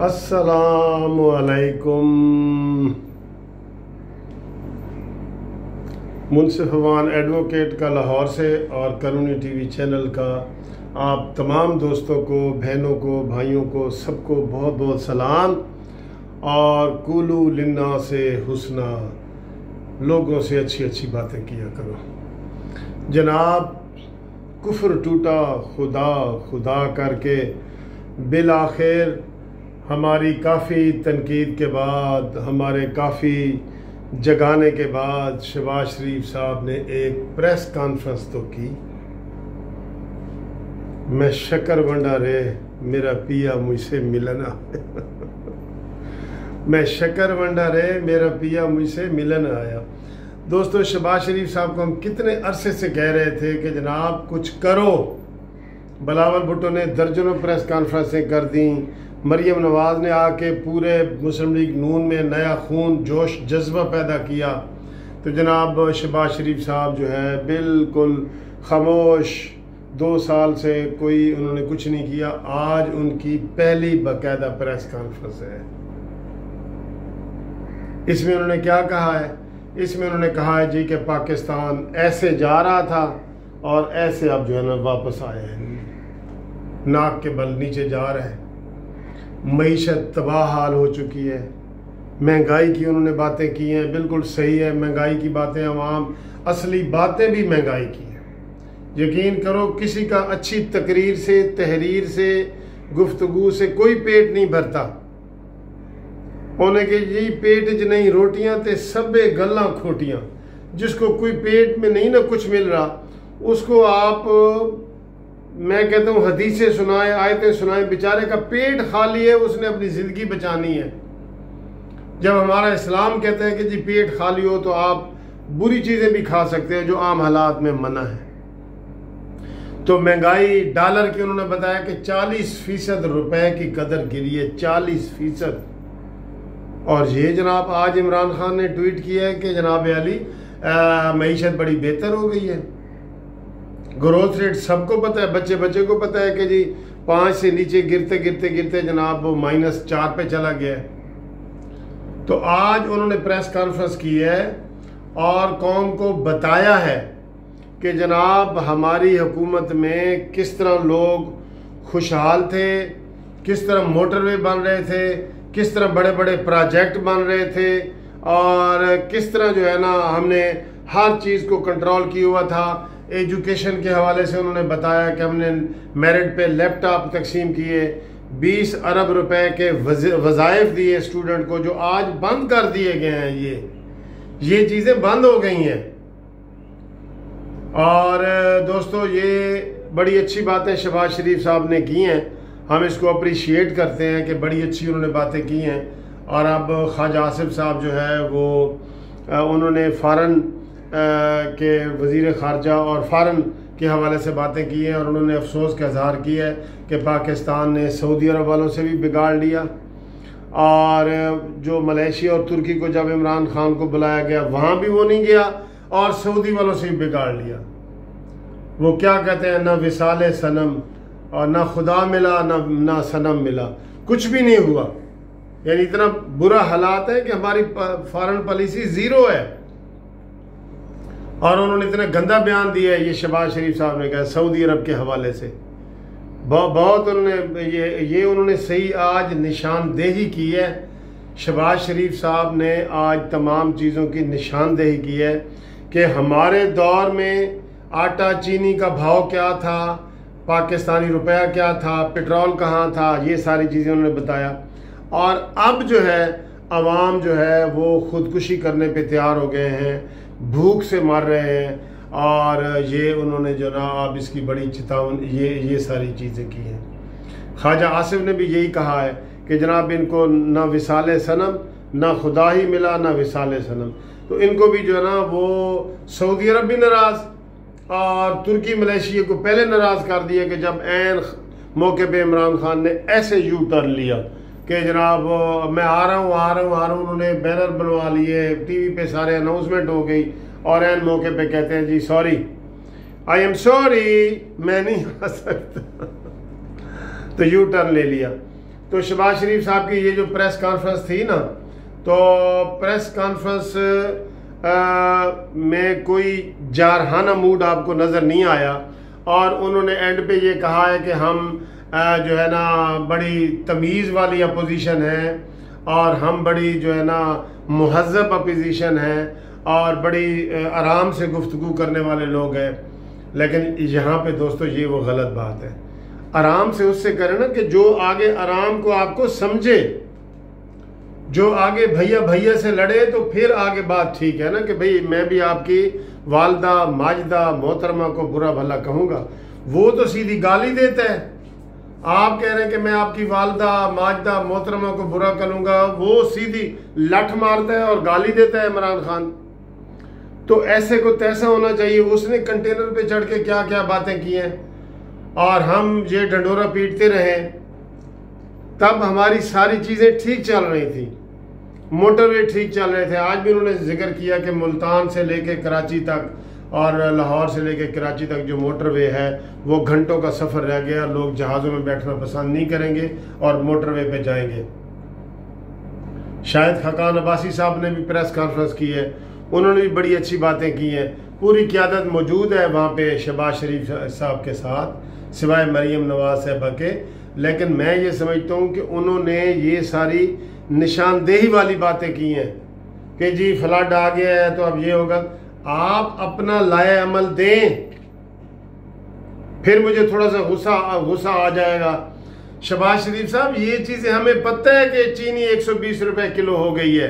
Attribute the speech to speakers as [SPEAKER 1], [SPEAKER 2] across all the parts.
[SPEAKER 1] अस्सलामु अलैकुम। मुनसिफ अवान एडवोकेट का लाहौर से और कानूनी टीवी चैनल का आप तमाम दोस्तों को, बहनों को, भाइयों को, सबको बहुत बहुत सलाम। और कुलू लिन्ना से हुस्ना, लोगों से अच्छी अच्छी बातें किया करो। जनाब, कुफ्र टूटा खुदा खुदा करके बिलाखिर हमारी काफ़ी तनकीद के बाद, हमारे काफ़ी जगाने के बाद शहबाज शरीफ साहब ने एक प्रेस कॉन्फ्रेंस तो की। मैं शक्कर वंडा रे मेरा पिया मुझसे मिलन आया मैं शक्कर वंडा रे मेरा पिया मुझसे मिलन आया। दोस्तों, शहबाज शरीफ साहब को हम कितने अरसे से कह रहे थे कि जनाब कुछ करो। बिलावल भुट्टो ने दर्जनों प्रेस कॉन्फ्रेंसें कर दी, मरियम नवाज ने आके पूरे मुस्लिम लीग नून में नया खून, जोश, जज्बा पैदा किया। तो जनाब शहबाज शरीफ साहब जो है बिल्कुल खामोश, 2 साल से कोई उन्होंने कुछ नहीं किया। आज उनकी पहली बाकायदा प्रेस कॉन्फ्रेंस है। इसमें उन्होंने क्या कहा है? इसमें उन्होंने कहा है जी कि पाकिस्तान ऐसे जा रहा था और ऐसे अब जो है ना वापस आए हैं, नाक के बल नीचे जा रहे हैं। मईशत तबाह हाल हो चुकी है। महंगाई की उन्होंने बातें की हैं, बिल्कुल सही है। महंगाई की बातें अवाम, असली बातें भी महंगाई की हैं। यकीन करो, किसी का अच्छी तकरीर से, तहरीर से, गुफ्तगू से कोई पेट नहीं भरता। उन्हें कि जी पेट च नहीं रोटियां ते सबे गल्लां खोटियां। जिसको कोई पेट में नहीं ना कुछ मिल रहा, उसको आप, मैं कहता हूँ, हदीसें सुनाए, आयतें सुनाए। बेचारे का पेट खाली है, उसने अपनी ज़िंदगी बचानी है। जब हमारा इस्लाम कहते हैं कि जी पेट खाली हो तो आप बुरी चीज़ें भी खा सकते हैं, जो आम हालात में मना है। तो महंगाई, डॉलर की उन्होंने बताया कि 40% रुपए की कदर गिरी है, 40%। और ये जनाब आज इमरान खान ने ट्वीट किया है कि जनाब अली मईशत बड़ी बेहतर हो गई है। ग्रोथ रेट सबको पता है, बच्चे बच्चे को पता है कि जी 5 से नीचे गिरते गिरते गिरते जनाब वो -4 पे चला गया है। तो आज उन्होंने प्रेस कॉन्फ्रेंस की है और कौम को बताया है कि जनाब हमारी हुकूमत में किस तरह लोग खुशहाल थे, किस तरह मोटरवे बन रहे थे, किस तरह बड़े बड़े प्रोजेक्ट बन रहे थे, और किस तरह जो है ना हमने हर चीज़ को कंट्रोल किया हुआ था। एजुकेशन के हवाले से उन्होंने बताया कि हमने मेरिट पे लैपटॉप तकसीम किए, 20 अरब रुपए के वज़ाइफ दिए स्टूडेंट को, जो आज बंद कर दिए गए हैं। ये चीज़ें बंद हो गई हैं। और दोस्तों, ये बड़ी अच्छी बातें शहबाज शरीफ साहब ने की हैं। हम इसको अप्रिशिएट करते हैं कि बड़ी अच्छी उन्होंने बातें की हैं। और अब ख्वाजा आसिफ साहब जो है वो उन्होंने फ़ॉरेन के वज़ीर ख़ारजा और फ़ॉरेन के हवाले से बातें की हैं, और उन्होंने अफसोस का इजहार किया है कि पाकिस्तान ने सऊदी अरब वालों से भी बिगाड़ लिया। और जो मलेशिया और तुर्की को जब इमरान खान को बुलाया गया, वहाँ भी वो नहीं गया, और सऊदी वालों से भी बिगाड़ लिया। वो क्या कहते हैं, ना विसाले सनम, और ना खुदा मिला, ना सनम मिला, कुछ भी नहीं हुआ। यानी इतना बुरा हालात है कि हमारी फॉरेन पॉलिसी ज़ीरो है। और उन्होंने इतना गंदा बयान दिया है, ये शहबाज शरीफ साहब ने कहा सऊदी अरब के हवाले से। बहुत उन्होंने ये उन्होंने सही आज निशानदेही की है। शहबाज शरीफ साहब ने आज तमाम चीज़ों की निशानदेही की है कि हमारे दौर में आटा चीनी का भाव क्या था, पाकिस्तानी रुपया क्या था, पेट्रोल कहाँ था, ये सारी चीज़ें उन्होंने बताया। और अब जो है अवाम जो है वो ख़ुदकुशी करने पे तैयार हो गए हैं, भूख से मर रहे हैं। और ये उन्होंने जो ना अब इसकी बड़ी चेतावनी, ये सारी चीज़ें की हैं। ख्वाजा आसिफ ने भी यही कहा है कि जनाब इनको ना विसाले सनम, ना खुदा ही मिला, ना विसाले सनम। तो इनको भी जो है ना वो सऊदी अरब भी नाराज़, और तुर्की मलेशिया को पहले नाराज़ कर दिया कि जब ऐन मौके पे इमरान खान ने ऐसे यू टर्न लिया कि जनाब मैं आ रहा हूँ। उन्होंने बैनर बनवा लिए, टीवी पे सारे अनाउंसमेंट हो गई, और ऐन मौके पे कहते हैं जी सॉरी, आई एम सॉरी, मैं नहीं आ सकता। तो यू टर्न ले लिया। तो शहबाज शरीफ साहब की ये जो प्रेस कॉन्फ्रेंस थी ना, तो प्रेस कॉन्फ्रेंस में कोई जारहाना मूड आपको नज़र नहीं आया। और उन्होंने एंड पे ये कहा है कि हम जो है ना बड़ी तमीज़ वाली अपोजिशन है और हम बड़ी जो है ना मुहज़्ज़ब अपोजिशन है और बड़ी आराम से गुफ्तगू करने वाले लोग हैं। लेकिन यहाँ पे दोस्तों ये वो गलत बात है। आराम से उससे करें ना कि जो आगे आराम को आपको समझे, जो आगे भैया भैया से लड़े तो फिर आगे बात ठीक है ना कि भाई मैं भी आपकी वालदा माजदा मोहतरमा को बुरा भला कहूँगा। वो तो सीधी गाली देता है। आप कह रहे हैं कि मैं आपकी वालदा माजदा मोहतरमा को बुरा करूँगा, वो सीधी लठ मारता है और गाली देता है इमरान खान। तो ऐसे को तैसा होना चाहिए। उसने कंटेनर पे चढ़ के क्या क्या बातें की हैं और हम ये ढंडोरा पीटते रहे। तब हमारी सारी चीज़ें ठीक चल रही थी, मोटरवे ठीक चल रहे थे। आज भी उन्होंने जिक्र किया कि मुल्तान से लेके कराची तक और लाहौर से लेके कराची तक जो मोटरवे है वो घंटों का सफ़र रह गया। लोग जहाज़ों में बैठना पसंद नहीं करेंगे और मोटरवे पे जाएंगे। शायद खकान अब्बासी साहब ने भी प्रेस कॉन्फ्रेंस की है, उन्होंने भी बड़ी अच्छी बातें की हैं। पूरी क़यादत मौजूद है वहाँ पे शहबाज शरीफ साहब के साथ, सिवाय मरीम नवाज साहबा के। लेकिन मैं ये समझता हूँ कि उन्होंने ये सारी निशानदेही वाली बातें की हैं कि जी फ्लड आ गया है तो अब ये होगा। आप अपना लाए अमल दें, फिर मुझे थोड़ा सा गुस्सा आ जाएगा। शहबाज शरीफ साहब, ये चीज़ें हमें पता है कि चीनी 120 रुपए किलो हो गई है।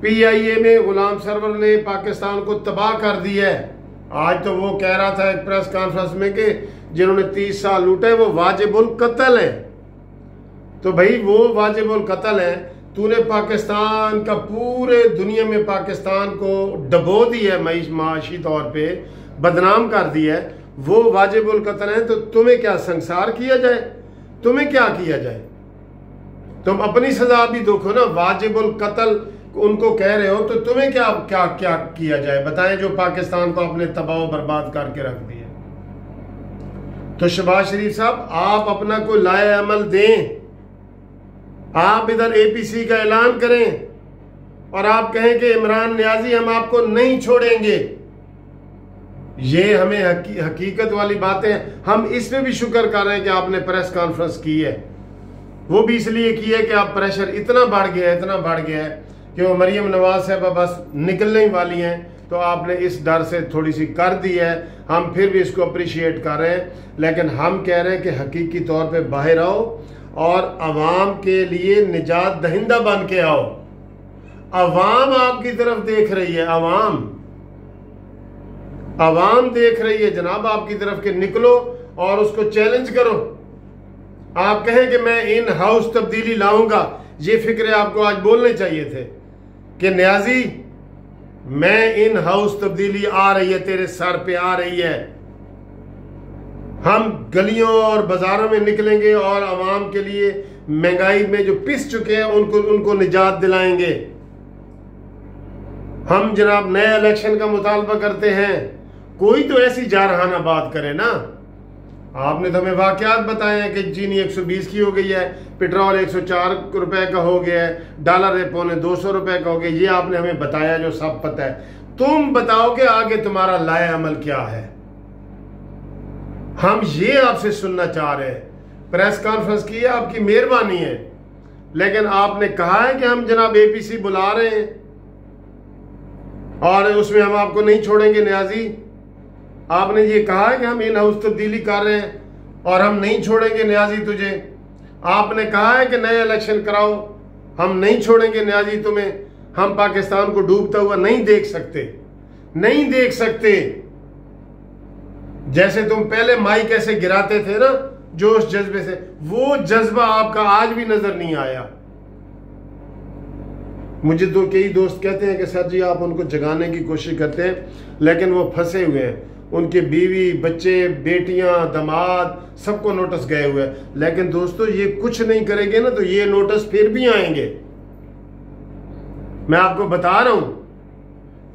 [SPEAKER 1] PIA में गुलाम सरवर ने पाकिस्तान को तबाह कर दिया है। आज तो वो कह रहा था एक प्रेस कॉन्फ्रेंस में कि जिन्होंने 30 साल लूटे वो वाजिबुल कत्ल है। तो भाई वो वाजिबुल कत्ल है। तूने पाकिस्तान का पूरे दुनिया में पाकिस्तान को डबो दिया है, माशी तौर पे बदनाम कर दिया है। वो वाजिबुल कत्ल है तो तुम्हें क्या संसार किया जाए? तुम्हें क्या किया जाए? तुम अपनी सजा भी देखो ना। वाजिबुल कत्ल उनको कह रहे हो तो तुम्हें क्या क्या क्या किया जाए बताएं, जो पाकिस्तान को अपने तबाह बर्बाद करके रख दिया। तो शहबाज शरीफ साहब, आप अपना कोई लाए अमल दें। आप इधर APC का ऐलान करें और आप कहें कि इमरान नियाजी हम आपको नहीं छोड़ेंगे। ये हमें हकीकत वाली बातें, हम इसमें भी शुक्र कर रहे हैं कि आपने प्रेस कॉन्फ्रेंस की है। वो भी इसलिए की है कि आप प्रेशर इतना बढ़ गया है कि वो मरीम नवाज साहब बस निकलने ही वाली हैं। तो आपने इस डर से थोड़ी सी कर दी है। हम फिर भी इसको अप्रिशिएट कर रहे हैं। लेकिन हम कह रहे हैं कि हकीकी तौर पे बाहर आओ और अवाम के लिए निजात दहिंदा बन के आओ। अवाम आपकी तरफ देख रही है, अवाम देख रही है जनाब आपकी तरफ के। निकलो और उसको चैलेंज करो। आप कहें कि मैं इन हाउस तब्दीली लाऊंगा, ये फिक्र आपको आज बोलने चाहिए थे कि नियाजी मैं इन हाउस तब्दीली आ रही है, तेरे सर पे आ रही है। हम गलियों और बाजारों में निकलेंगे और आवाम के लिए महंगाई में जो पिस चुके हैं उनको निजात दिलाएंगे। हम जनाब नए इलेक्शन का मुतालबा करते हैं। कोई तो ऐसी जारहाना बात करे ना। आपने तो हमें वाकयात बताए हैं कि चीनी 120 की हो गई है, पेट्रोल 104 रुपए का हो गया है, डॉलर 250 रुपए का हो गया। ये आपने हमें बताया, जो सब पता है। तुम बताओ कि आगे तुम्हारा लाए अमल क्या है। हम ये आपसे सुनना चाह रहे हैं। प्रेस कॉन्फ्रेंस की है, आपकी मेहरबानी है। लेकिन आपने कहा है कि हम जनाब APC बुला रहे हैं और उसमें हम आपको नहीं छोड़ेंगे नियाजी। आपने ये कहा है कि हम इन हाउस तब्दीली कर रहे हैं और हम नहीं छोड़ेंगे नियाजी तुझे। आपने कहा है कि नए इलेक्शन कराओ, हम नहीं छोड़ेंगे नियाजी तुम्हें। हम पाकिस्तान को डूबता हुआ नहीं देख सकते। जैसे तुम पहले माइक ऐसे गिराते थे ना जोश जज्बे से, वो जज्बा आपका आज भी नजर नहीं आया। मुझे तो कई दोस्त कहते हैं कि सर जी आप उनको जगाने की कोशिश करते हैं, लेकिन वो फंसे हुए हैं। उनके बीवी बच्चे बेटियां दामाद सबको नोटिस गए हुए हैं। लेकिन दोस्तों ये कुछ नहीं करेंगे ना तो ये नोटिस फिर भी आएंगे। मैं आपको बता रहा हूं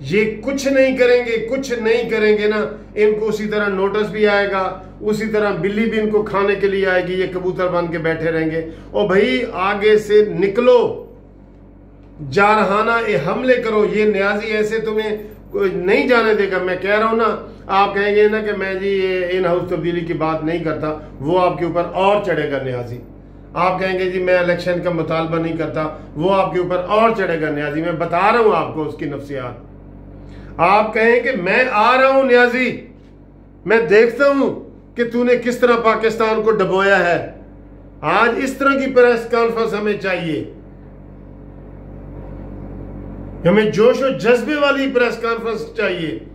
[SPEAKER 1] ये कुछ नहीं करेंगे, कुछ नहीं करेंगे ना, इनको उसी तरह नोटिस भी आएगा, उसी तरह बिल्ली भी इनको खाने के लिए आएगी, ये कबूतर बन के बैठे रहेंगे। और भाई आगे से निकलो, जारहाना ये हमले करो, ये न्याजी ऐसे तुम्हें कोई नहीं जाने देगा। मैं कह रहा हूं ना, आप कहेंगे ना कि मैं जी ये इन हाउस तब्दीली की बात नहीं करता, वो आपके ऊपर और चढ़ेगा न्याजी। आप कहेंगे जी मैं इलेक्शन का मुतालबा नहीं करता, वो आपके ऊपर और चढ़ेगा न्याजी। मैं बता रहा हूं आपको उसकी नफ्सियात। आप कहें कि मैं आ रहा हूं न्याजी, मैं देखता हूं कि तूने किस तरह पाकिस्तान को डबोया है। आज इस तरह की प्रेस कॉन्फ्रेंस हमें चाहिए, हमें जोश और जज्बे वाली प्रेस कॉन्फ्रेंस चाहिए।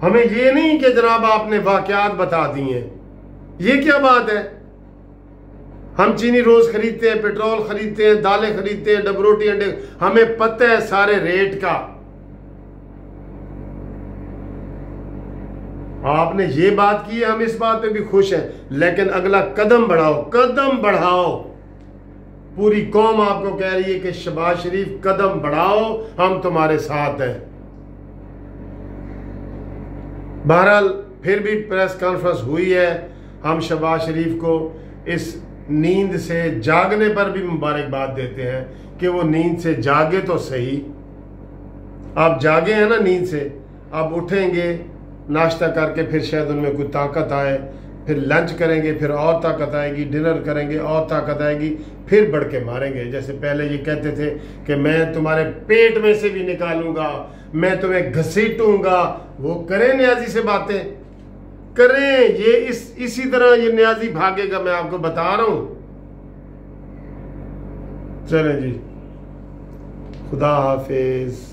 [SPEAKER 1] हमें ये नहीं कि जनाब आपने वाकयात बता दी हैं। ये क्या बात है? हम चीनी रोज खरीदते हैं, पेट्रोल खरीदते हैं, दालें खरीदते हैं, डबरोटी अंडे, हमें पता है सारे रेट का। आपने ये बात की है, हम इस बात पे भी खुश हैं, लेकिन अगला कदम बढ़ाओ, कदम बढ़ाओ। पूरी कौम आपको कह रही है कि शहबाज शरीफ कदम बढ़ाओ, हम तुम्हारे साथ हैं। बहरहाल फिर भी प्रेस कॉन्फ्रेंस हुई है। हम शहबाज शरीफ को इस नींद से जागने पर भी मुबारकबाद देते हैं कि वो नींद से जागे तो सही। आप जागे हैं ना नींद से, आप उठेंगे नाश्ता करके, फिर शायद उनमें कोई ताकत आए, फिर लंच करेंगे, फिर और ताकत आएगी, डिनर करेंगे और ताकत आएगी, फिर बढ़ के मारेंगे। जैसे पहले ये कहते थे कि मैं तुम्हारे पेट में से भी निकालूंगा, मैं तुम्हें घसीटूंगा। वो करें न्याजी से बातें करें, ये इसी तरह ये न्याजी भागेगा, मैं आपको बता रहा हूं। चलें जी, खुदा हाफिज।